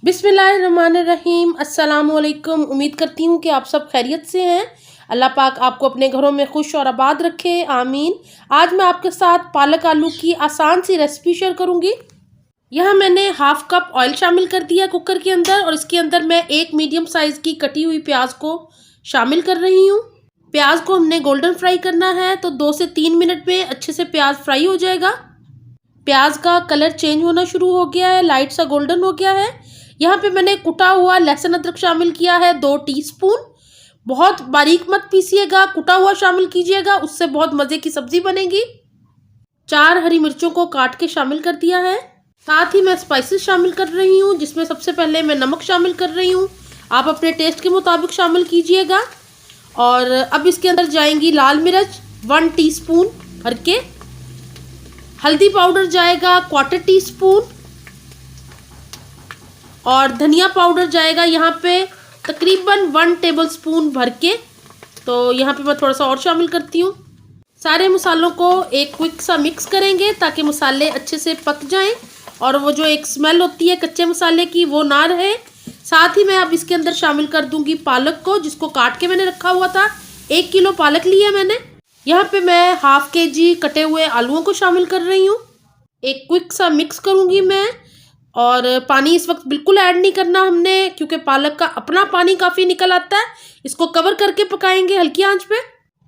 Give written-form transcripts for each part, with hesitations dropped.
बिस्मिल्लाहिर्रहमानिर्रहीम। अस्सलामुअलैकुम। उम्मीद करती हूँ कि आप सब खैरियत से हैं। अल्लाह पाक आपको अपने घरों में खुश और आबाद रखे, आमीन। आज मैं आपके साथ पालक आलू की आसान सी रेसिपी शेयर करूँगी। यहाँ मैंने हाफ कप ऑयल शामिल कर दिया कुकर के अंदर और इसके अंदर मैं एक मीडियम साइज़ की कटी हुई प्याज को शामिल कर रही हूँ। प्याज को हमने गोल्डन फ्राई करना है, तो 2 से 3 मिनट में अच्छे से प्याज फ्राई हो जाएगा। प्याज का कलर चेंज होना शुरू हो गया है, लाइट सा गोल्डन हो गया है। यहाँ पे मैंने कुटा हुआ लहसुन अदरक शामिल किया है 2 टीस्पून। बहुत बारीक मत पीसिएगा, कुटा हुआ शामिल कीजिएगा, उससे बहुत मज़े की सब्ज़ी बनेगी। 4 हरी मिर्चों को काट के शामिल कर दिया है। साथ ही मैं स्पाइसेस शामिल कर रही हूँ, जिसमें सबसे पहले मैं नमक शामिल कर रही हूँ। आप अपने टेस्ट के मुताबिक शामिल कीजिएगा। और अब इसके अंदर जाएंगी लाल मिर्च 1 टीस्पून भर के, हल्दी पाउडर जाएगा 1/4 टीस्पून और धनिया पाउडर जाएगा यहाँ पे तकरीबन 1 टेबलस्पून भर के। तो यहाँ पे मैं थोड़ा सा और शामिल करती हूँ। सारे मसालों को एक क्विक सा मिक्स करेंगे ताकि मसाले अच्छे से पक जाएं और वो जो एक स्मेल होती है कच्चे मसाले की वो ना रहे। साथ ही मैं अब इसके अंदर शामिल कर दूंगी पालक को, जिसको काट के मैंने रखा हुआ था। 1 किलो पालक लिया मैंने। यहाँ पे मैं हाफ केजी कटे हुए आलूओं को शामिल कर रही हूँ। एक क्विक सा मिक्स करूँगी मैं। और पानी इस वक्त बिल्कुल ऐड नहीं करना हमने, क्योंकि पालक का अपना पानी काफ़ी निकल आता है। इसको कवर करके पकाएंगे हल्की आंच पे।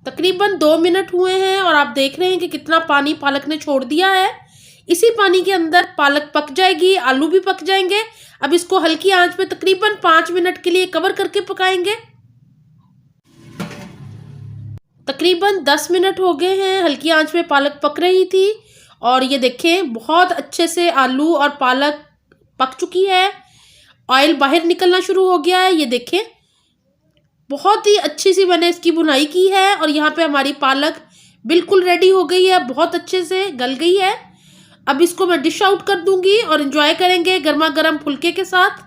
तकरीबन 2 मिनट हुए हैं और आप देख रहे हैं कि कितना पानी पालक ने छोड़ दिया है। इसी पानी के अंदर पालक पक जाएगी, आलू भी पक जाएंगे। अब इसको हल्की आंच पे तकरीबन 5 मिनट के लिए कवर करके पकाएंगे। तकरीबन 10 मिनट हो गए हैं, हल्की आंच पे पालक पक रही थी और ये देखें बहुत अच्छे से आलू और पालक पक चुकी है। ऑयल बाहर निकलना शुरू हो गया है, ये देखें बहुत ही अच्छी सी मैंने इसकी बुनाई की है। और यहाँ पे हमारी पालक बिल्कुल रेडी हो गई है, बहुत अच्छे से गल गई है। अब इसको मैं डिश आउट कर दूंगी और एंजॉय करेंगे गर्मा गर्म फुल्के के साथ।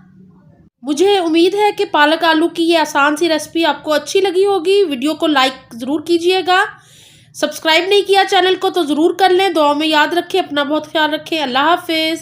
मुझे उम्मीद है कि पालक आलू की ये आसान सी रेसिपी आपको अच्छी लगी होगी। वीडियो को लाइक ज़रूर कीजिएगा। सब्सक्राइब नहीं किया चैनल को तो ज़रूर कर लें। दुआ में याद रखें, अपना बहुत ख्याल रखें। अल्लाह हाफिज़।